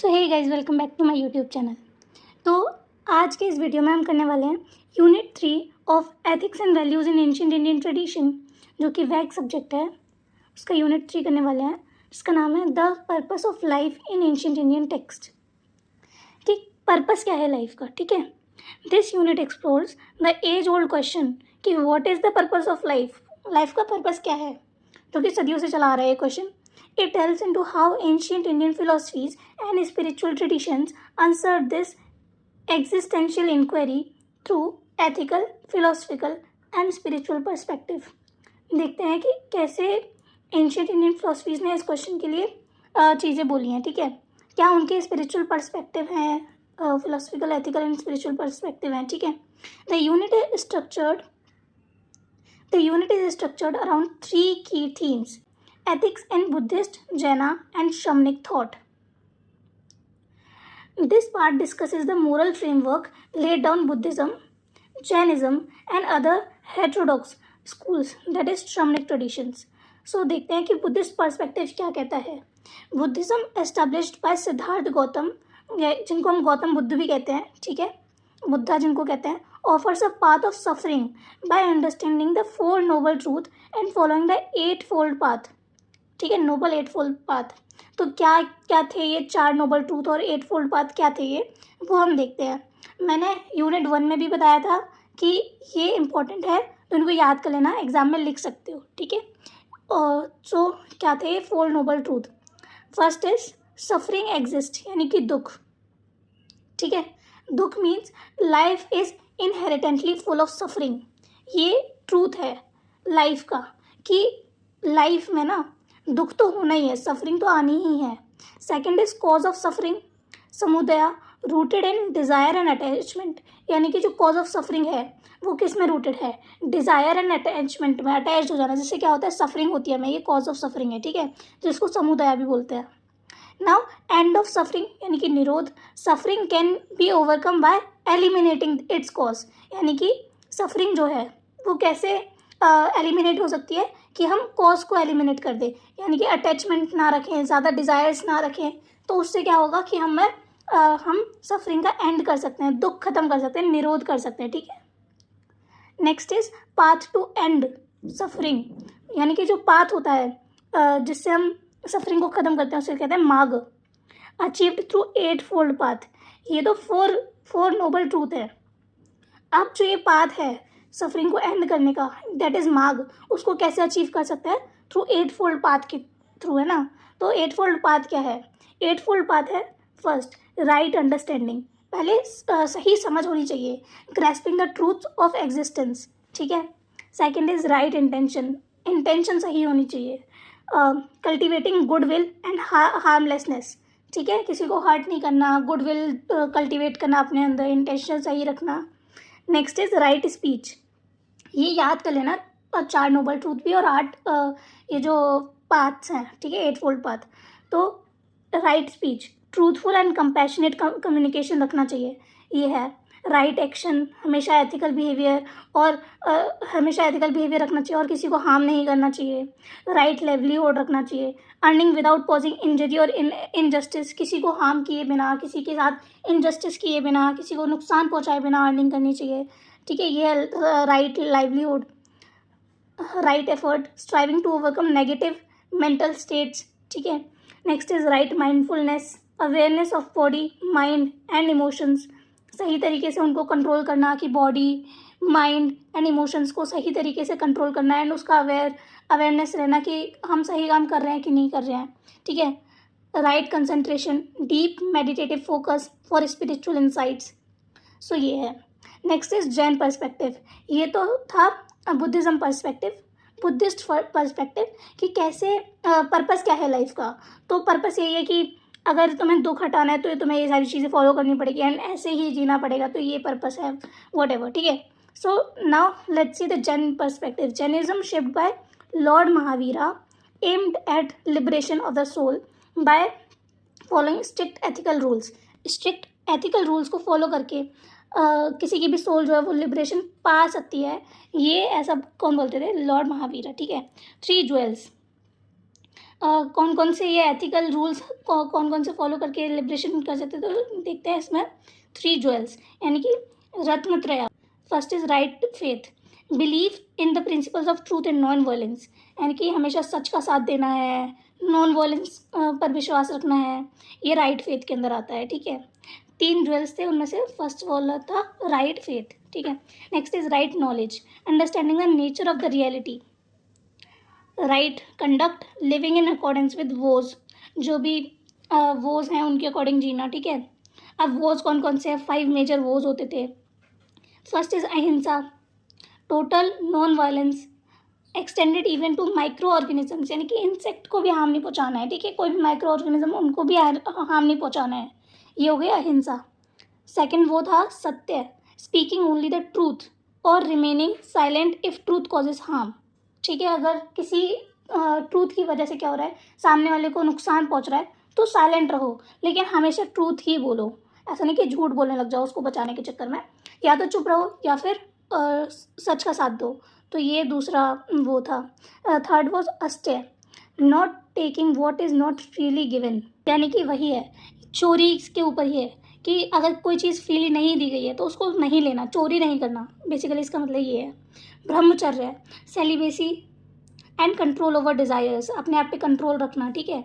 So hey guys, welcome back to my YouTube channel. तो आज के इस वीडियो में हम करने वाले हैं unit 3 of ethics and values in ancient Indian tradition, जो कि वैग सब्जेक्ट है। उसका यूनिट 3 करने वाले हैं, जिसका नाम है the purpose of life in ancient Indian text. कि पर्पस क्या है लाइफ का, ठीक है। This unit explores the age old question कि what is the purpose of life, life का पर्पस क्या है, जो कि सदियों से चला आ रहा है ये question. It delves into how ancient Indian philosophies and spiritual traditions answered this existential inquiry through ethical, philosophical and spiritual perspective। देखते हैं कि कैसे एंशियंट इंडियन फिलोसफीज ने इस क्वेश्चन के लिए चीज़ें बोली हैं, ठीक है। क्या उनके स्पिरिचुअल पर्सपेक्टिव हैं, philosophical, ethical and spiritual perspective हैं, ठीक है। The unit is structured around 3 key themes: ethics in Buddhist, Jaina and Shamanic thought. This part discusses the moral framework laid down Buddhism, Jainism and other heterodox schools, that is Shamanic traditions. So देखते हैं कि Buddhist perspective क्या कहता है। Buddhism established by Siddharth Gautam, जिनको हम गौतम बुद्ध भी कहते हैं, ठीक है, बुद्धा जिनको कहते हैं, offers a path of suffering by understanding the four noble truth and following the eightfold path, ठीक है, नोबल एट फोल्ड पाथ। तो क्या क्या थे ये 4 नोबल ट्रूथ और 8 फोल्ड पाथ क्या थे, ये वो हम देखते हैं। मैंने यूनिट 1 में भी बताया था कि ये इम्पोर्टेंट है, तो इनको याद कर लेना, एग्जाम में लिख सकते हो, ठीक है। और सो क्या थे ये 4 noble truth. First is suffering exist, यानी कि दुख, ठीक है। दुख means life is inherently full of suffering. ये ट्रूथ है लाइफ का कि लाइफ में ना दुख तो होना ही है, सफरिंग तो आनी ही है। Second is cause of suffering, samudaya rooted in desire and attachment, यानी कि जो कॉज ऑफ सफरिंग है वो किस में रूटेड है, डिज़ायर एंड अटैचमेंट में, अटैच हो जाना, जिससे क्या होता है सफरिंग होती है हमें, ये कॉज ऑफ सफरिंग है, ठीक है, जिसको समुदया भी बोलते हैं। नाउ एंड ऑफ सफरिंग, यानी कि निरोध, suffering can be overcome bye eliminating it's cause, यानी कि सफरिंग जो है वो कैसे एलिमिनेट हो सकती है कि हम कॉज को एलिमिनेट कर दें, यानी कि अटैचमेंट ना रखें, ज़्यादा डिज़ायर्स ना रखें, तो उससे क्या होगा कि हम सफरिंग का एंड कर सकते हैं, दुख खत्म कर सकते हैं, निरोध कर सकते हैं, ठीक है। Next is path to end suffering, यानी कि जो पाथ होता है जिससे हम सफरिंग को ख़त्म करते हैं उसे कहते हैं मार्ग, अचीव्ड थ्रू 8 फोल्ड पाथ। ये तो फोर नोबल ट्रूथ है। अब जो ये पाथ है सफरिंग को एंड करने का, दैट इज मार्ग, उसको कैसे अचीव कर सकते हैं, थ्रू 8 फोल्ड पाथ के थ्रू, है ना। तो 8 फोल्ड पाथ क्या है, 8 फोल्ड पाथ है फर्स्ट राइट अंडरस्टैंडिंग, पहले सही समझ होनी चाहिए, grasping the truth of existence, ठीक है। Second is right intention, intention सही होनी चाहिए, कल्टिवेटिंग गुडविल एंड हार्मलेसनेस, ठीक है, किसी को हर्ट नहीं करना, गुडविल कल्टिवेट करना अपने अंदर, इंटेंशन सही रखना। नेक्स्ट इज राइट स्पीच, ये याद कर लेना, 4 नोबल ट्रूथ भी और 8 ये जो पाथ्स हैं, ठीक है, 8 फोल्ड पाथ। तो right speech, truthful and compassionate communication रखना चाहिए, ये है। राइट एक्शन, हमेशा एथिकल बिहेवियर, और हमेशा एथिकल बिहेवियर रखना चाहिए और किसी को हार्म नहीं करना चाहिए। राइट लाइवलीहुड रखना चाहिए, अर्निंग विदाउट पॉजिंग इंजरी और इनजस्टिस, किसी को हार्म किए बिना, किसी के साथ इनजस्टिस किए बिना, किसी को नुकसान पहुंचाए बिना अर्निंग करनी चाहिए, ठीक है, ये है right livelihood. Right effort, striving to overcome negative mental states, ठीक है। Next is right mindfulness, awareness of body, mind and emotions, सही तरीके से उनको कंट्रोल करना, कि बॉडी, माइंड एंड इमोशंस को सही तरीके से कंट्रोल करना, एंड उसका अवेयरनेस रहना कि हम सही काम कर रहे हैं कि नहीं कर रहे हैं, ठीक है। Right concentration, deep meditative focus for spiritual insights, so ये है। नेक्स्ट इज जैन पर्सपेक्टिव, ये तो था बुद्धिज्म पर्सपेक्टिव, बुद्धिस्ट पर्सपेक्टिव कि कैसे पर्पस क्या है लाइफ का। तो पर्पस यही है कि अगर तुम्हें दुख हटाना है तो तुम्हें ये सारी चीज़ें फॉलो करनी पड़ेगी एंड ऐसे ही जीना पड़ेगा, तो ये पर्पस है, व्हाटएवर, ठीक है। So now let's see the Jain perspective. Jainism shaped by lord Mahavira aimed at liberation of the soul by following strict ethical rules, strict ethical rules को फॉलो करके किसी की भी सोल जो है वो लिबरेशन पा सकती है, ये ऐसा कौन बोलते थे, लॉर्ड महावीरा, ठीक है। 3 ज्वेल्स, कौन कौन से ये एथिकल रूल्स कौन कौन से फॉलो करके लिबरेशन कर सकते, तो देखते हैं इसमें 3 ज्वेल्स यानी कि रत्न त्रय। First is right faith, believe in the principles of truth and non violence, यानी कि हमेशा सच का साथ देना है, नॉन वायलेंस पर विश्वास रखना है, ये राइट फेथ के अंदर आता है। ठीक है, 3 ज्वेल्स थे, उनमें से फर्स्ट वाला था राइट फेथ। ठीक है, next is right knowledge, understanding the nature of the reality, right conduct, living in accordance with vows, जो भी वोज हैं उनके अकॉर्डिंग जीना। ठीक है, अब वोज कौन कौन से हैं, 5 मेजर वोज होते थे। First is ahimsa, total non violence, extended even to micro organisms, यानी कि इंसेक्ट को भी हार्म नहीं पहुंचाना है। ठीक है, कोई भी माइक्रो ऑर्गेनिज्म उनको भी हार्म नहीं पहुंचाना है, ये हो गया अहिंसा। सेकंड वो था सत्य, स्पीकिंग ओनली द ट्रूथ और remaining silent if truth causes harm. ठीक है, अगर किसी ट्रूथ की वजह से क्या हो रहा है, सामने वाले को नुकसान पहुंच रहा है, तो साइलेंट रहो, लेकिन हमेशा ट्रूथ ही बोलो। ऐसा नहीं कि झूठ बोलने लग जाओ उसको बचाने के चक्कर में, या तो चुप रहो या फिर सच का साथ दो। तो ये दूसरा वो था। Third was asteya, not taking what is not freely given, यानी कि वही है, चोरी के ऊपर ही है कि अगर कोई चीज़ फ्रीली नहीं दी गई है तो उसको नहीं लेना, चोरी नहीं करना, बेसिकली इसका मतलब ये है। ब्रह्मचर्य, celibacy and control over desires, अपने आप पे कंट्रोल रखना। ठीक है,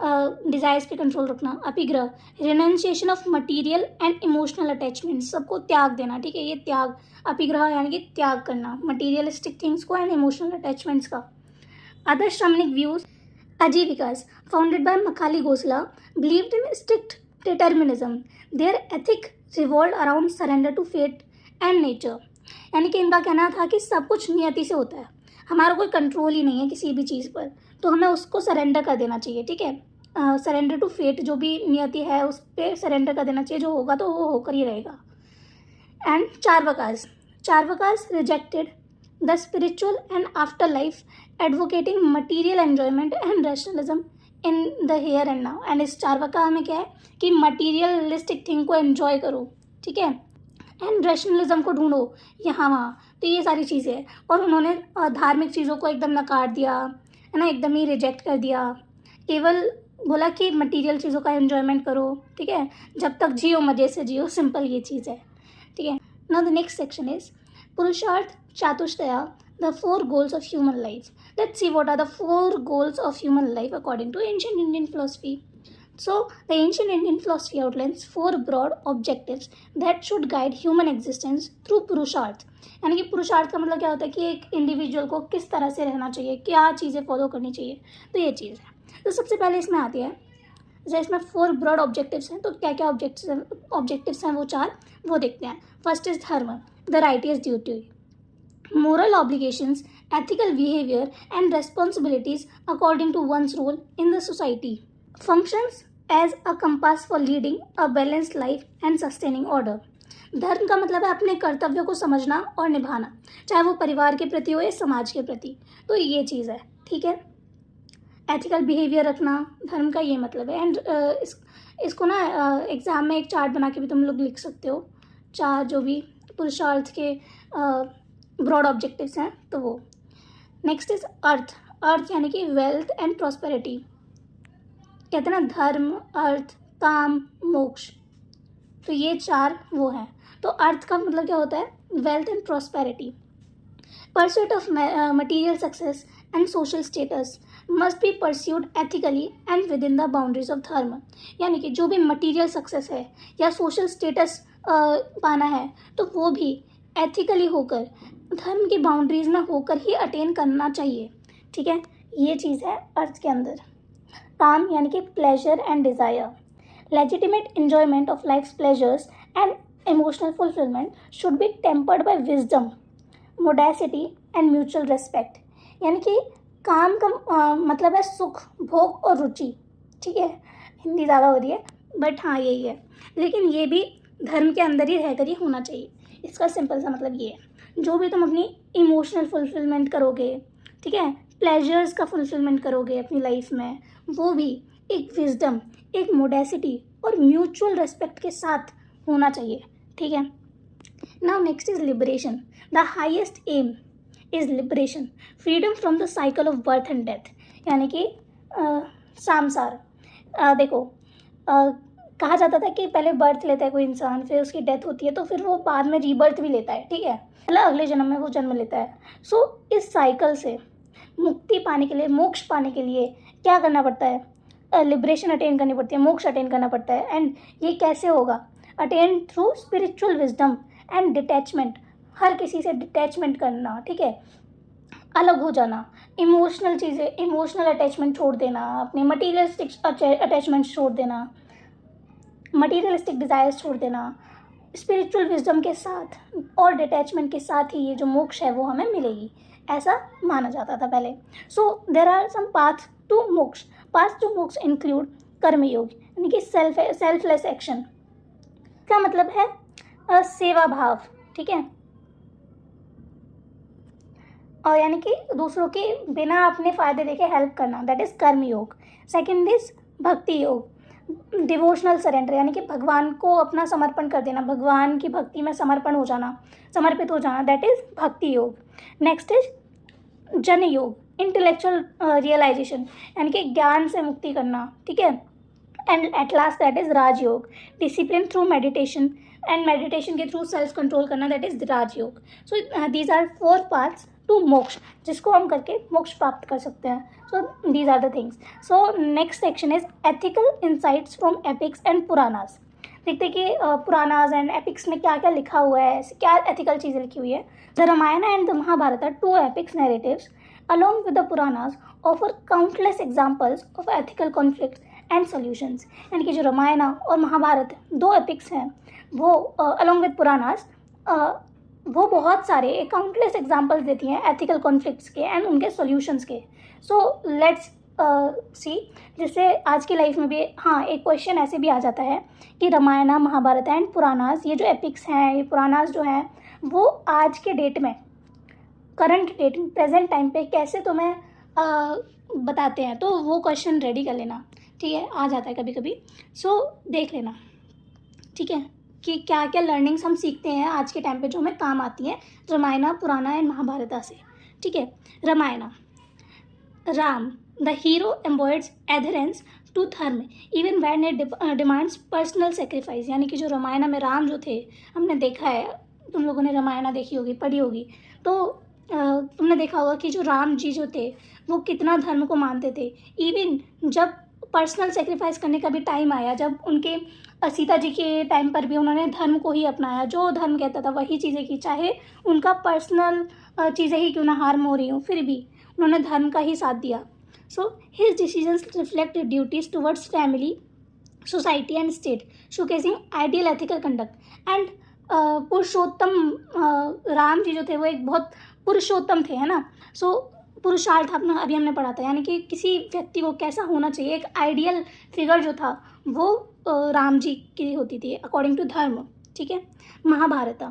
डिज़ायर्स पे कंट्रोल रखना। Aparigraha, renunciation of material and emotional attachment, सबको त्याग देना। ठीक है, ये त्याग, अपिग्रह यानी कि त्याग करना मटीरियलिस्टिक थिंग्स को एंड इमोशनल अटैचमेंट्स का। अदर श्रमणिक views, Ajivikas founded by Makhali Gosala, believed in strict determinism, their ethic revolve around surrender to fate and nature, यानी कि इनका कहना था कि सब कुछ नियति से होता है, हमारा कोई कंट्रोल ही नहीं है किसी भी चीज़ पर, तो हमें उसको सरेंडर कर देना चाहिए। ठीक है, सरेंडर टू फेट, जो भी नियति है उस पर सरेंडर कर देना चाहिए, जो होगा तो वो होकर ही रहेगा। And Charvakas, Charvakas rejected the spiritual and after life, advocating material enjoyment and rationalism in the here and now. And इस चार्वाका में क्या है कि मटीरियलिस्टिक थिंग को एन्जॉय करो, ठीक है, एंड रैशनलिज्म को ढूंढो यहाँ वहाँ, तो ये सारी चीज़ें हैं। और उन्होंने धार्मिक चीज़ों को एकदम नकार दिया है ना, एकदम ही रिजेक्ट कर दिया, केवल बोला कि मटेरियल चीज़ों का एन्जॉयमेंट करो। ठीक है, जब तक जियो मज़े से जियो, सिंपल ये चीज़ है। ठीक है, now the next section is पुरुषार्थ चातुष्टया, the 4 goals of human life. Let's see what are the 4 goals of human life according to ancient Indian philosophy. So, the ancient Indian philosophy outlines 4 broad objectives that should guide human existence through पुरुषार्थ। यानी कि पुरुषार्थ का मतलब क्या होता है कि एक इंडिविजुअल को किस तरह से रहना चाहिए, क्या चीज़ें फॉलो करनी चाहिए, तो ये चीज़ है। तो सबसे पहले इसमें आती है, जैसे इसमें 4 ब्रॉड ऑब्जेक्टिव्स हैं, तो क्या क्या ऑब्जेक्टिव्स हैं वो 4, वो देखते हैं। फर्स्ट इज धर्म, the righteous duty, moral obligations, ethical behavior and responsibilities according to one's role in the society, functions as a compass for leading a balanced life and sustaining order. धर्म का मतलब है अपने कर्तव्यों को समझना और निभाना, चाहे वो परिवार के प्रति हो या समाज के प्रति, तो ये चीज़ है। ठीक है, एथिकल बिहेवियर रखना धर्म का ये मतलब है। एंड इसको ना एग्ज़ाम में एक चार्ट बना के भी तुम लोग लिख सकते हो, 4 जो भी पुरुषार्थ के ब्रॉड ऑब्जेक्टिव्स हैं, तो वो। नेक्स्ट इज अर्थ, अर्थ यानी कि वेल्थ एंड प्रॉस्पेरिटी, कहते हैं ना धर्म, अर्थ, काम, मोक्ष, तो ये 4 वो हैं। तो अर्थ का मतलब क्या होता है, wealth and prosperity. Pursuit of material success and social status must be pursued ethically and within the boundaries of dharma, यानी कि जो भी मटीरियल सक्सेस है या सोशल स्टेटस पाना है, तो वो भी एथिकली होकर, धर्म की बाउंड्रीज में होकर ही अटेन करना चाहिए। ठीक है, ये चीज़ है अर्थ के अंदर। काम यानी कि pleasure and desire, legitimate enjoyment of life's pleasures and emotional fulfilment should be tempered by wisdom, modesty and mutual respect, यानी कि काम का मतलब है सुख, भोग और रुचि। ठीक है, हिंदी ज़्यादा हो रही है बट हाँ यही है, लेकिन ये भी धर्म के अंदर ही रहकर ही होना चाहिए। इसका सिंपल सा मतलब ये है, जो भी तुम अपनी इमोशनल फुलफिलमेंट करोगे, ठीक है, प्लेजर्स का फुलफिलमेंट करोगे अपनी लाइफ में, वो भी एक विजडम, एक मोडेसिटी और म्यूचुअल रेस्पेक्ट के साथ होना चाहिए। ठीक है, now next is liberation, the highest aim is liberation, freedom from the cycle of birth and death, यानी कि सामसार। देखो, कहा जाता था कि पहले बर्थ लेता है कोई इंसान, फिर उसकी डेथ होती है, तो फिर वो बाद में रीबर्थ भी लेता है, ठीक है, मतलब अगले जन्म में वो जन्म लेता है। सो इस साइकिल से मुक्ति पाने के लिए, मोक्ष पाने के लिए क्या करना पड़ता है? लिबरेशन अटेन करनी पड़ती है, मोक्ष अटेन करना पड़ता है। एंड ये कैसे होगा? Attain through spiritual wisdom and detachment. हर किसी से डिटैचमेंट करना, ठीक है, अलग हो जाना, इमोशनल चीज़ें, इमोशनल अटैचमेंट छोड़ देना, अपने मटीरियलिस्टिक अटैचमेंट छोड़ देना, मटीरियलिस्टिक डिज़ायर्स छोड़ देना, स्पिरिचुअल विजडम के साथ और डिटैचमेंट के साथ ही ये जो मोक्ष है वो हमें मिलेगी, ऐसा माना जाता था पहले। So there are some path to moksha. Path to moksha include karmayoga, यानी कि सेल्फलेस एक्शन। क्या मतलब है? सेवा भाव, ठीक है, और यानी कि दूसरों के बिना अपने फ़ायदे देखे हेल्प करना, दैट इज़ कर्म योग। सेकेंड इज भक्ति योग, डिवोशनल सरेंडर, यानी कि भगवान को अपना समर्पण कर देना, भगवान की भक्ति में समर्पण हो जाना, समर्पित हो जाना, दैट इज भक्ति योग। नेक्स्ट इज जन योग, इंटेलेक्चुअल रियलाइजेशन, यानी कि ज्ञान से मुक्ति करना, ठीक है। And at last that is Rajyoga, discipline through meditation, and meditation के थ्रू सेल्फ कंट्रोल करना, that is Rajyoga. So these are 4 paths to moksha, जिसको हम करके मोक्ष प्राप्त कर सकते हैं। So these are the things. So next section is ethical insights from epics and Puranas. देखते हैं कि पुराणास एंड एपिक्स में क्या क्या लिखा हुआ है, क्या एथिकल चीज़ें लिखी हुई है। The Ramayana and the Mahabharata are 2 epics narratives along with the Puranas offer countless examples of ethical conflicts and solutions. यानी कि जो रामायण और महाभारत 2 एपिक्स हैं वो अलॉन्ग विद पुराणास वो बहुत सारे काउंटलेस एग्जांपल्स देती हैं एथिकल कॉन्फ्लिक्ट्स के एंड उनके सॉल्यूशंस के। सो लेट्स सी, जिससे आज की लाइफ में भी हाँ एक क्वेश्चन ऐसे भी आ जाता है कि रामायण, महाभारत एंड पुराणास, ये जो एपिक्स हैं, ये पुराणास जो हैं, वो आज के डेट में, करंट डेट में, प्रेजेंट टाइम पे कैसे तुम्हें बताते हैं। तो वो क्वेश्चन रेडी कर लेना, ठीक है, आ जाता है कभी कभी। सो देख लेना, ठीक है, कि क्या क्या लर्निंग्स हम सीखते हैं आज के टाइम पे जो हमें काम आती है रामायण, पुराना एंड महाभारत से, ठीक है। Ramayana, Ram the hero embodies adherence to dharma even when it demands personal sacrifice. यानी कि जो रामायण में राम जो थे, हमने देखा है, तुम लोगों ने रामायण देखी होगी, पढ़ी होगी, तो तुमने देखा होगा कि जो राम जी जो थे वो कितना धर्म को मानते थे। इवन जब पर्सनल सेक्रीफाइस करने का भी टाइम आया, जब उनके सीता जी के टाइम पर भी उन्होंने धर्म को ही अपनाया, जो धर्म कहता था वही चीज़ें की, चाहे उनका पर्सनल चीज़ें ही क्यों ना हार्म हो रही हो, फिर भी उन्होंने धर्म का ही साथ दिया। So his decisions reflect duties towards family, society and state, showcasing ideal ethical conduct. And Purushottam Ram ji जो थे वो एक बहुत पुरुषोत्तम थे, है ना। सो पुरुषार्थ अपना अभी हमने पढ़ा था, यानी कि किसी व्यक्ति को कैसा होना चाहिए, एक आइडियल फिगर जो था वो राम जी की होती थी अकॉर्डिंग टू धर्म, ठीक है। Mahabharata,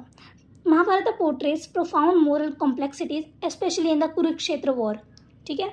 Mahabharata portrays profound moral complexities specially in the Kurukshetra war, ठीक है।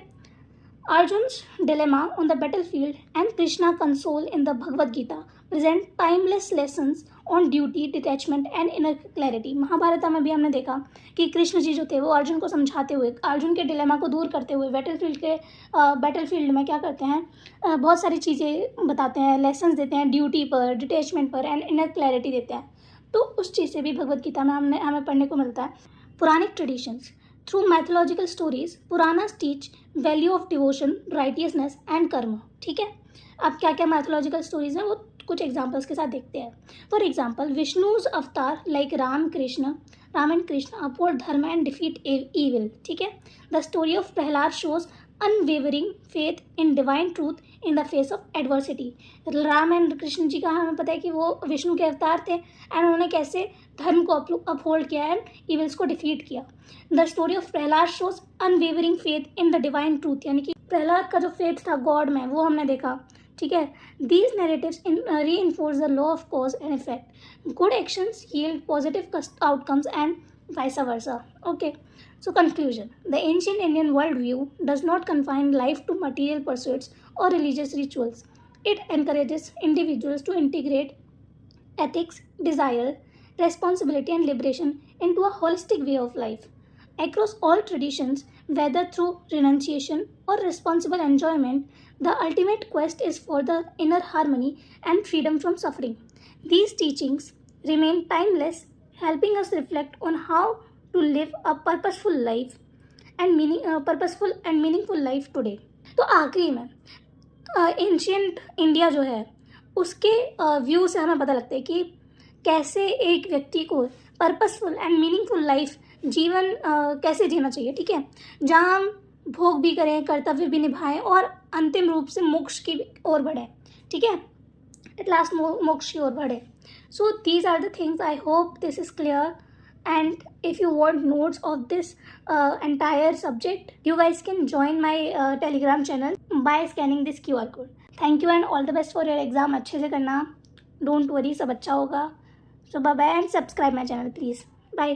Arjun's dilemma on the battlefield and Krishna console in the Bhagavad Gita present timeless lessons on duty, detachment and inner clarity। Mahabharat में भी हमने देखा कि कृष्ण जी जो थे वो अर्जुन को समझाते हुए, अर्जुन के डिलेमा को दूर करते हुए बैटलफील्ड में क्या करते हैं, बहुत सारी चीज़ें बताते हैं, लेसन्स देते हैं, ड्यूटी पर, डिटैचमेंट पर एंड इनर क्लैरिटी देते हैं। तो उस चीज़ से भी भगवद गीता में हमें पढ़ने को मिलता है। Puranic traditions through mythological stories Puranas teach value of devotion, righteousness and karma, ठीक है। अब क्या क्या मैथोलॉजिकल स्टोरीज हैं वो कुछ एग्जांपल्स के साथ देखते हैं। For example, Vishnu's avatar like Ram and Krishna uphold dharma and defeat evil, ठीक है। The story of Prahlad shows unwavering faith in divine truth in the face of adversity. Ram and Krishna ji का हमें पता है कि वो विष्णु के अवतार थे एंड उन्होंने कैसे धर्म को अपहोल्ड किया एंड इविल्स को डिफीट किया। The story of Prahlad shows unwavering faith in the divine truth, यानी कि प्रहलाद का जो फेथ था गॉड में वो हमने देखा, ठीक है। These narratives reinforce the law of cause and effect, good actions yield positive outcomes and vice versa. Okay, so conclusion, the ancient Indian worldview does not confine life to material pursuits or religious rituals. It encourages individuals to integrate ethics, desire, responsibility and liberation into a holistic way of life. Across all traditions, whether through renunciation or responsible enjoyment, The ultimate quest is for the inner harmony and freedom from suffering. These teachings remain timeless, helping us reflect on how to live a purposeful and meaningful life today. तो आखिरी में ancient India जो है उसके view से हमें पता लगता है कि कैसे एक व्यक्ति को पर्पसफुल एंड मीनिंगफुल लाइफ जीवन कैसे जीना चाहिए, ठीक है, जहाँ हम भोग भी करें, कर्तव्य भी निभाएं और अंतिम रूप से मोक्ष की ओर बढ़ें, ठीक है, एट लास्ट मोक्ष की ओर बढ़े. So these are the things. I hope this is clear. And if you want notes of this entire subject, you guys can join my Telegram channel by scanning this QR code. Thank you and all the best for your exam. अच्छे से करना. Don't worry, सब अच्छा होगा. So bye bye and subscribe my channel please. Bye.